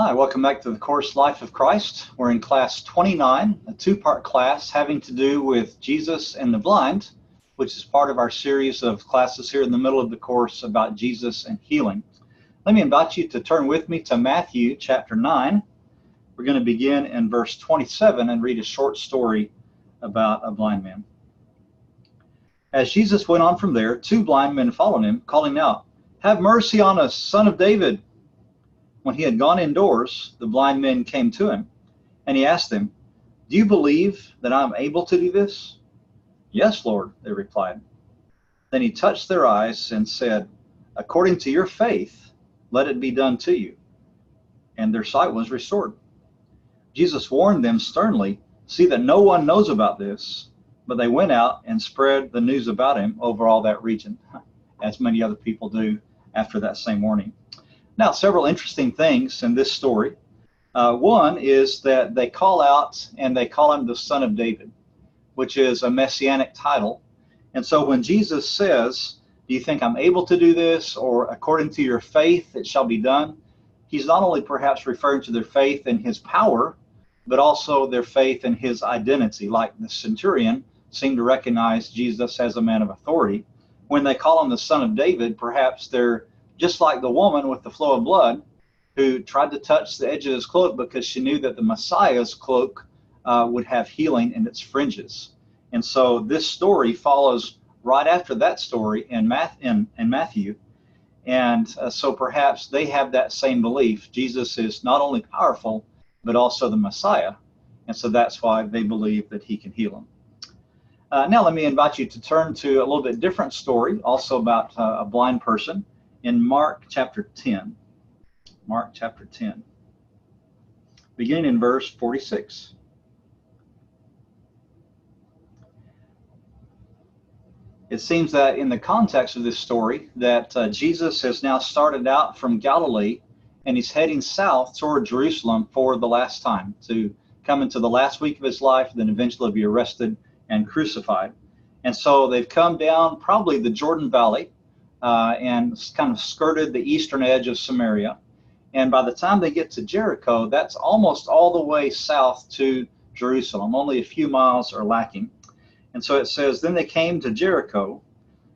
Hi, welcome back to the course Life of Christ. We're in class 29, a two-part class having to do with Jesus and the blind, which is part of our series of classes here in the middle of the course about Jesus and healing. Let me invite you to turn with me to Matthew chapter 9. We're going to begin in verse 27 and read a short story about a blind man. As Jesus went on from there, two blind men followed him, calling out, "Have mercy on us, Son of David." When he had gone indoors, the blind men came to him, and he asked them, "Do you believe that I am able to do this?" "Yes, Lord," they replied. Then he touched their eyes and said, "According to your faith, let it be done to you." And their sight was restored. Jesus warned them sternly, "See that no one knows about this." But they went out and spread the news about him over all that region, as many other people do after that same warning. Now, several interesting things in this story. One is that they call out and they call him the Son of David, which is a messianic title. And so when Jesus says, "Do you think I'm able to do this?" or "according to your faith, it shall be done," he's not only perhaps referring to their faith in his power, but also their faith in his identity. Like the centurion seemed to recognize Jesus as a man of authority. When they call him the Son of David, perhaps they're just like the woman with the flow of blood who tried to touch the edge of his cloak because she knew that the Messiah's cloak would have healing in its fringes. And so this story follows right after that story in Matthew. And so perhaps they have that same belief. Jesus is not only powerful, but also the Messiah. And so that's why they believe that he can heal them. Now let me invite you to turn to a little bit different story, also about a blind person, in Mark chapter 10. Mark chapter 10, beginning in verse 46. It seems that in the context of this story that Jesus has now started out from Galilee and he's heading south toward Jerusalem for the last time to come into the last week of his life, then eventually be arrested and crucified. And so they've come down probably the Jordan Valley and kind of skirted the eastern edge of Samaria. And by the time they get to Jericho, that's almost all the way south to Jerusalem. Only a few miles are lacking. And so it says, "Then they came to Jericho.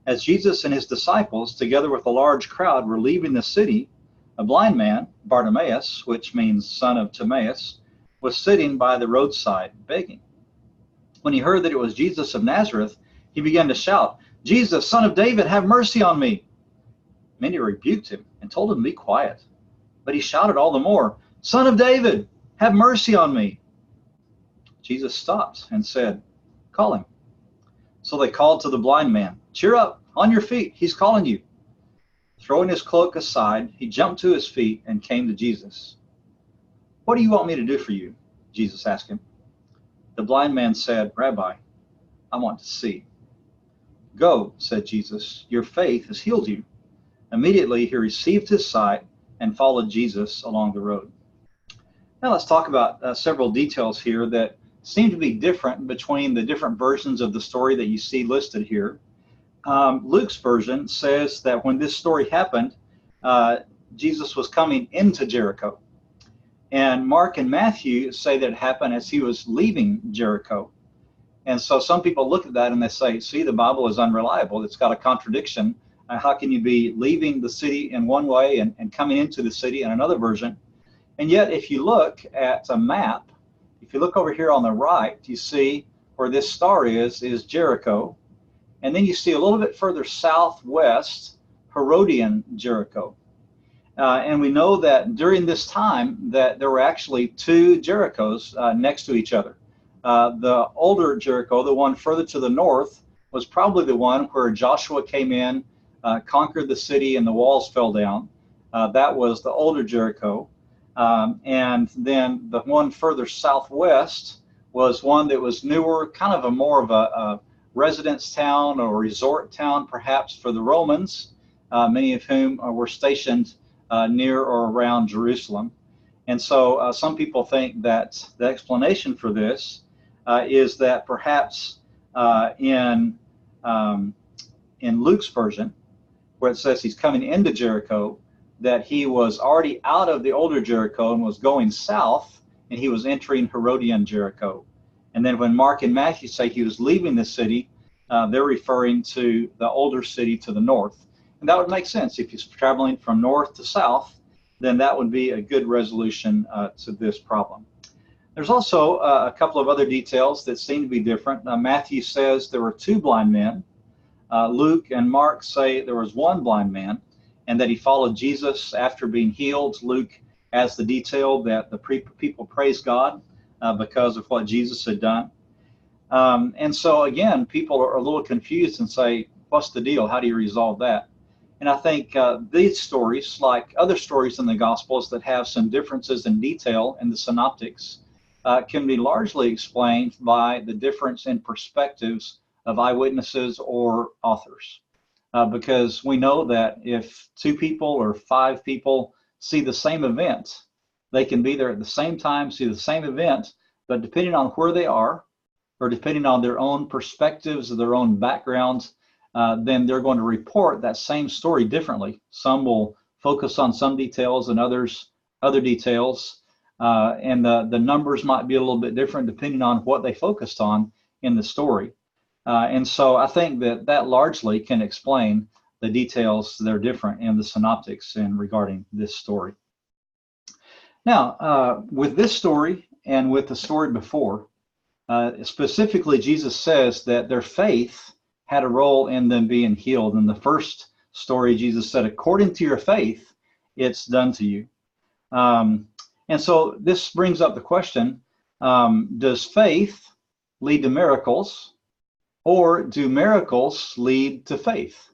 As Jesus and his disciples, together with a large crowd, were leaving the city, a blind man, Bartimaeus, which means son of Timaeus, was sitting by the roadside begging. When he heard that it was Jesus of Nazareth, he began to shout, 'Jesus, Son of David, have mercy on me.' Many rebuked him and told him to be quiet. But he shouted all the more, 'Son of David, have mercy on me.' Jesus stopped and said, 'Call him.' So they called to the blind man, 'Cheer up, on your feet, he's calling you.' Throwing his cloak aside, he jumped to his feet and came to Jesus. 'What do you want me to do for you?' Jesus asked him. The blind man said, 'Rabbi, I want to see.' 'Go,' said Jesus, 'your faith has healed you.' Immediately he received his sight and followed Jesus along the road." Now let's talk about several details here that seem to be different between the different versions of the story that you see listed here. Luke's version says that when this story happened, Jesus was coming into Jericho. And Mark and Matthew say that it happened as he was leaving Jericho. And so some people look at that and they say, see, the Bible is unreliable. It's got a contradiction. How can you be leaving the city in one way and coming into the city in another version? And yet, if you look at a map, if you look over here on the right, you see where this star is Jericho. And then you see a little bit further southwest, Herodian Jericho. And we know that during this time that there were actually two Jerichos next to each other. The older Jericho, the one further to the north, was probably the one where Joshua came in, conquered the city, and the walls fell down. That was the older Jericho. And then the one further southwest was one that was newer, kind of more of a residence town or resort town, perhaps for the Romans, many of whom were stationed near or around Jerusalem. And so some people think that the explanation for this is that perhaps in Luke's version, where it says he's coming into Jericho, that he was already out of the older Jericho and was going south, and he was entering Herodian Jericho. And then when Mark and Matthew say he was leaving the city, they're referring to the older city to the north. And that would make sense. If he's traveling from north to south, then that would be a good resolution to this problem. There's also a couple of other details that seem to be different. Matthew says there were 2 blind men. Luke and Mark say there was 1 blind man, and that he followed Jesus after being healed. Luke adds the detail that the people praised God because of what Jesus had done. And so again, people are a little confused and say, what's the deal? How do you resolve that? And I think these stories, like other stories in the Gospels that have some differences in detail in the synoptics, can be largely explained by the difference in perspectives of eyewitnesses or authors. Because we know that if 2 people or 5 people see the same event, they can be there at the same time, see the same event, but depending on where they are, or depending on their own perspectives or their own backgrounds, then they're going to report that same story differently. Some will focus on some details and others other details, and the numbers might be a little bit different depending on what they focused on in the story. And so I think that largely can explain the details that are different in the synoptics and regarding this story. Now, with this story and with the story before, specifically Jesus says that their faith had a role in them being healed. In the first story, Jesus said, according to your faith, it's done to you. And so this brings up the question, does faith lead to miracles, or do miracles lead to faith?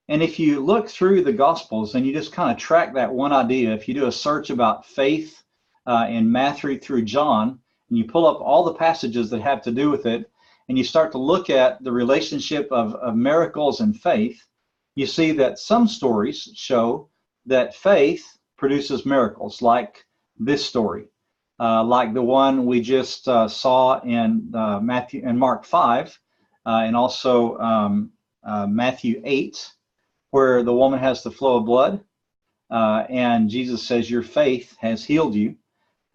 And if you look through the Gospels and you just kind of track that one idea, if you do a search about faith in Matthew through John, and you pull up all the passages that have to do with it, and you start to look at the relationship of miracles and faith, you see that some stories show that faith produces miracles, like this story, like the one we just saw in Matthew and Mark 5, and also Matthew 8, where the woman has the flow of blood, and Jesus says, your faith has healed you.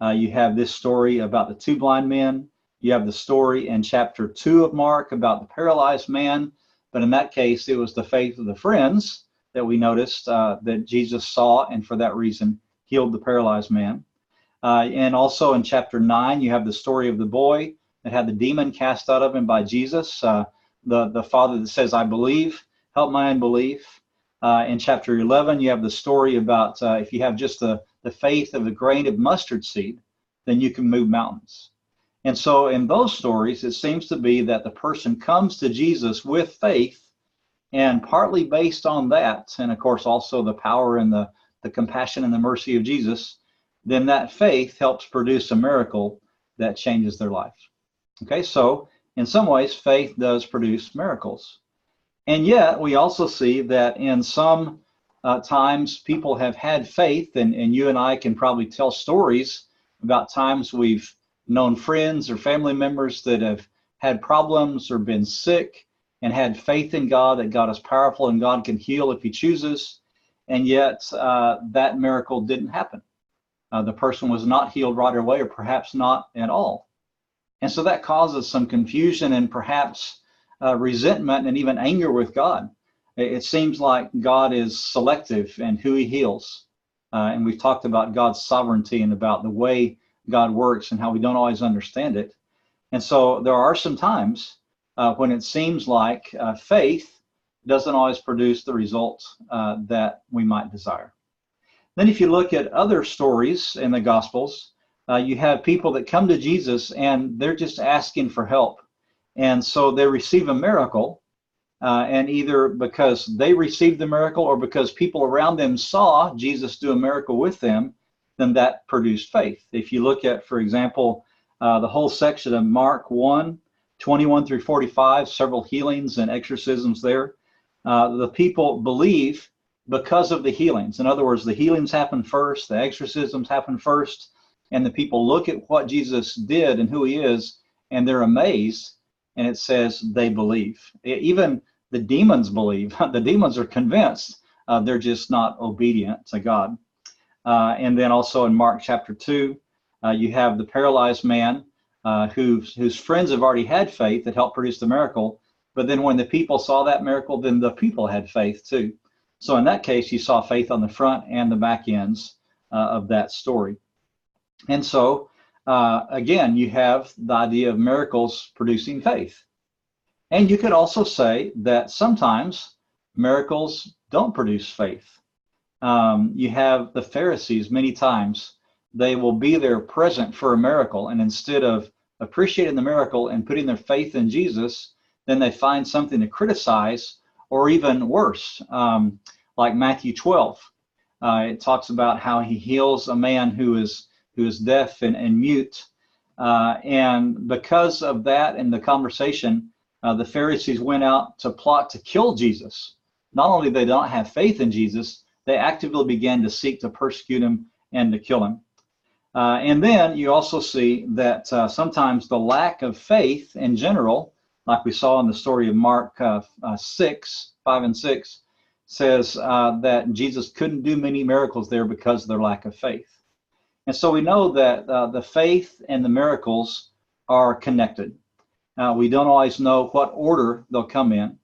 You have this story about the 2 blind men. You have the story in chapter 2 of Mark about the paralyzed man, but in that case, it was the faith of the friends that we noticed that Jesus saw, and for that reason, healed the paralyzed man. And also in chapter 9, you have the story of the boy that had the demon cast out of him by Jesus. The father that says, I believe, help my unbelief. In chapter 11, you have the story about if you have just the faith of a grain of mustard seed, then you can move mountains. And so in those stories, it seems to be that the person comes to Jesus with faith, and partly based on that, and of course also the power and the compassion and the mercy of Jesus, then that faith helps produce a miracle that changes their life. Okay, so in some ways, faith does produce miracles. And yet, we also see that in some times people have had faith, and you and I can probably tell stories about times we've known friends or family members that have had problems or been sick and had faith in God, that God is powerful and God can heal if he chooses, and yet that miracle didn't happen. The person was not healed right away, or perhaps not at all. And so that causes some confusion and perhaps resentment and even anger with God. It seems like God is selective in who he heals. And we've talked about God's sovereignty and about the way God works and how we don't always understand it. And so there are some times when it seems like faith doesn't always produce the results that we might desire. Then if you look at other stories in the Gospels, you have people that come to Jesus and they're just asking for help. And so they receive a miracle, and either because they received the miracle or because people around them saw Jesus do a miracle with them, then that produced faith. If you look at, for example, the whole section of Mark 1, 21 through 45, several healings and exorcisms there, the people believe because of the healings. In other words, the healings happen first, the exorcisms happen first, and the people look at what Jesus did and who he is, and they're amazed, and it says they believe. Even the demons believe. The demons are convinced They're just not obedient to God. And then also in Mark chapter 2, you have the paralyzed man whose friends have already had faith that helped produce the miracle. But then when the people saw that miracle, then the people had faith too. So in that case, you saw faith on the front and the back ends of that story. And so, again, you have the idea of miracles producing faith. And you could also say that sometimes miracles don't produce faith. You have the Pharisees many times, they will be there present for a miracle, and instead of appreciating the miracle and putting their faith in Jesus, then they find something to criticize, or even worse, like Matthew 12. It talks about how he heals a man who is deaf and mute. And because of that in the conversation, the Pharisees went out to plot to kill Jesus. Not only they don't have faith in Jesus, they actively began to seek to persecute him and to kill him. And then you also see that sometimes the lack of faith in general, like we saw in the story of Mark 5 and 6, says that Jesus couldn't do many miracles there because of their lack of faith. And so we know that the faith and the miracles are connected. We don't always know what order they'll come in.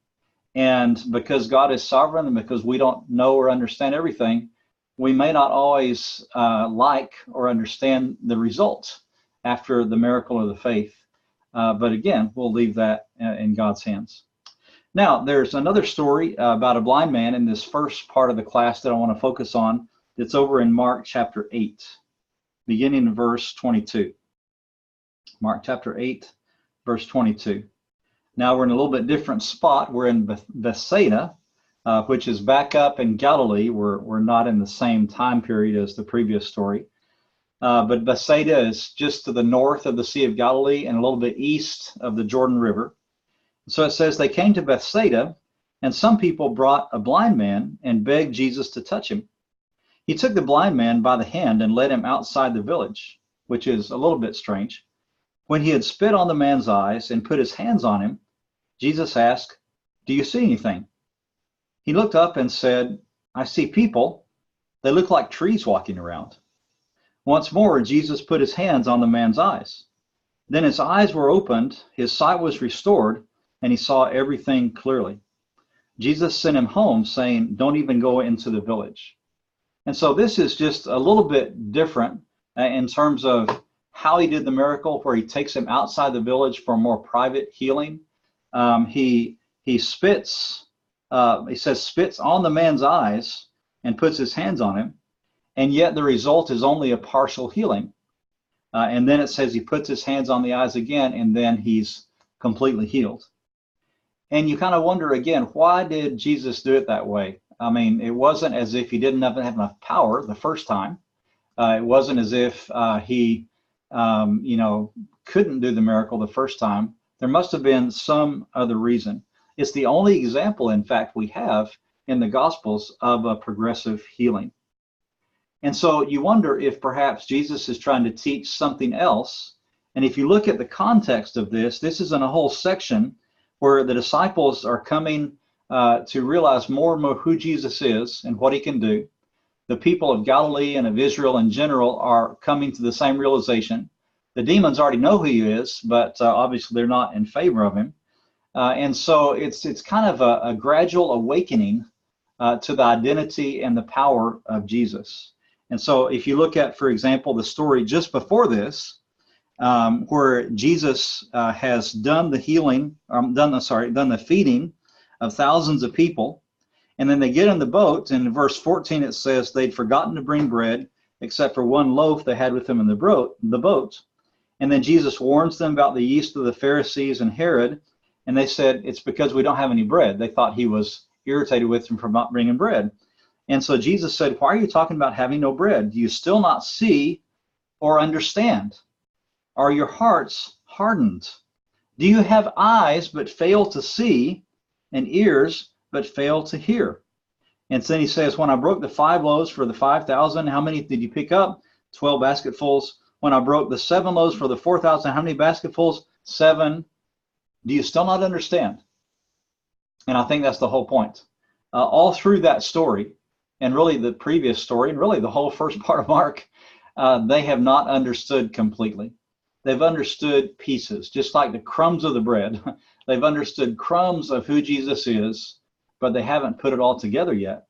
And because God is sovereign and because we don't know or understand everything, we may not always like or understand the results after the miracle or the faith. But again, we'll leave that in God's hands. Now, there's another story about a blind man in this first part of the class that I want to focus on. It's over in Mark chapter 8, beginning in verse 22. Mark chapter 8, verse 22. Now we're in a little bit different spot. We're in Bethsaida, which is back up in Galilee. We're not in the same time period as the previous story. But Bethsaida is just to the north of the Sea of Galilee and a little bit east of the Jordan River. So it says they came to Bethsaida, and some people brought a blind man and begged Jesus to touch him. He took the blind man by the hand and led him outside the village, which is a little bit strange. When he had spit on the man's eyes and put his hands on him, Jesus asked, "Do you see anything?" He looked up and said, "I see people. They look like trees walking around." Once more, Jesus put his hands on the man's eyes. Then his eyes were opened, his sight was restored, and he saw everything clearly. Jesus sent him home, saying, "Don't even go into the village." And so this is just a little bit different in terms of how he did the miracle, where he takes him outside the village for more private healing. He spits, he says, spits on the man's eyes and puts his hands on him, and yet the result is only a partial healing. And then it says he puts his hands on the eyes again, and then he's completely healed. And you kind of wonder again, why did Jesus do it that way? I mean, it wasn't as if he didn't have enough power the first time. It wasn't as if he, couldn't do the miracle the first time. There must have been some other reason. It's the only example, in fact, we have in the Gospels of a progressive healing. And so you wonder if perhaps Jesus is trying to teach something else. And if you look at the context of this, this is in a whole section where the disciples are coming to realize more and more who Jesus is and what he can do. The people of Galilee and of Israel in general are coming to the same realization. The demons already know who he is, but obviously they're not in favor of him. And so it's kind of a gradual awakening to the identity and the power of Jesus. And so if you look at, for example, the story just before this, where Jesus has done the healing, done the feeding of thousands of people, and then they get in the boat, and in verse 14 it says they'd forgotten to bring bread except for one loaf they had with them in the boat. And then Jesus warns them about the yeast of the Pharisees and Herod, and they said, "It's because we don't have any bread." They thought he was irritated with them for not bringing bread. And so Jesus said, "Why are you talking about having no bread? Do you still not see or understand? Are your hearts hardened? Do you have eyes but fail to see, and ears but fail to hear?" And then he says, "When I broke the 5 loaves for the 5,000, how many did you pick up? 12 basketfuls. When I broke the 7 loaves for the 4,000, how many basketfuls? 7. Do you still not understand?" And I think that's the whole point. all through that story, and really the previous story, and really the whole first part of Mark, they have not understood completely. They've understood pieces, just like the crumbs of the bread. They've understood crumbs of who Jesus is, but they haven't put it all together yet.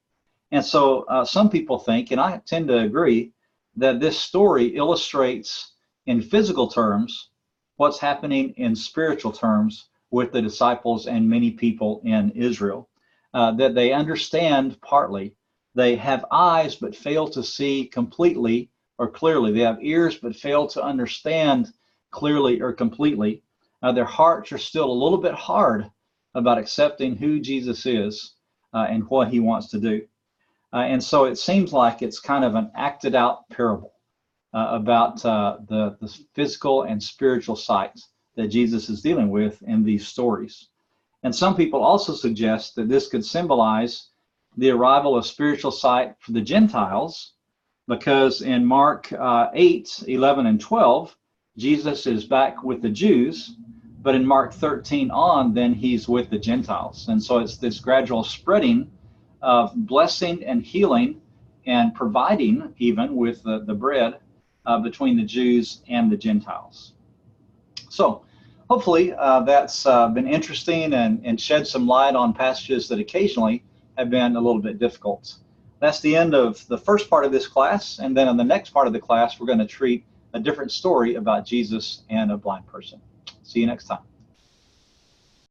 And so some people think, and I tend to agree, that this story illustrates in physical terms what's happening in spiritual terms with the disciples and many people in Israel. That they understand partly. They have eyes but fail to see completely or clearly. They have ears but fail to understand clearly or completely. Their hearts are still a little bit hard about accepting who Jesus is and what he wants to do. And so it seems like it's kind of an acted out parable about the physical and spiritual sights that Jesus is dealing with in these stories. And some people also suggest that this could symbolize the arrival of spiritual sight for the Gentiles, because in Mark 8, 11, and 12, Jesus is back with the Jews, but in Mark 13 on, then he's with the Gentiles. And so it's this gradual spreading of blessing and healing and providing even with the bread between the Jews and the Gentiles. So hopefully that's been interesting and shed some light on passages that occasionally have been a little bit difficult. That's the end of the first part of this class, and then in the next part of the class we're going to treat a different story about Jesus and a blind person. See you next time.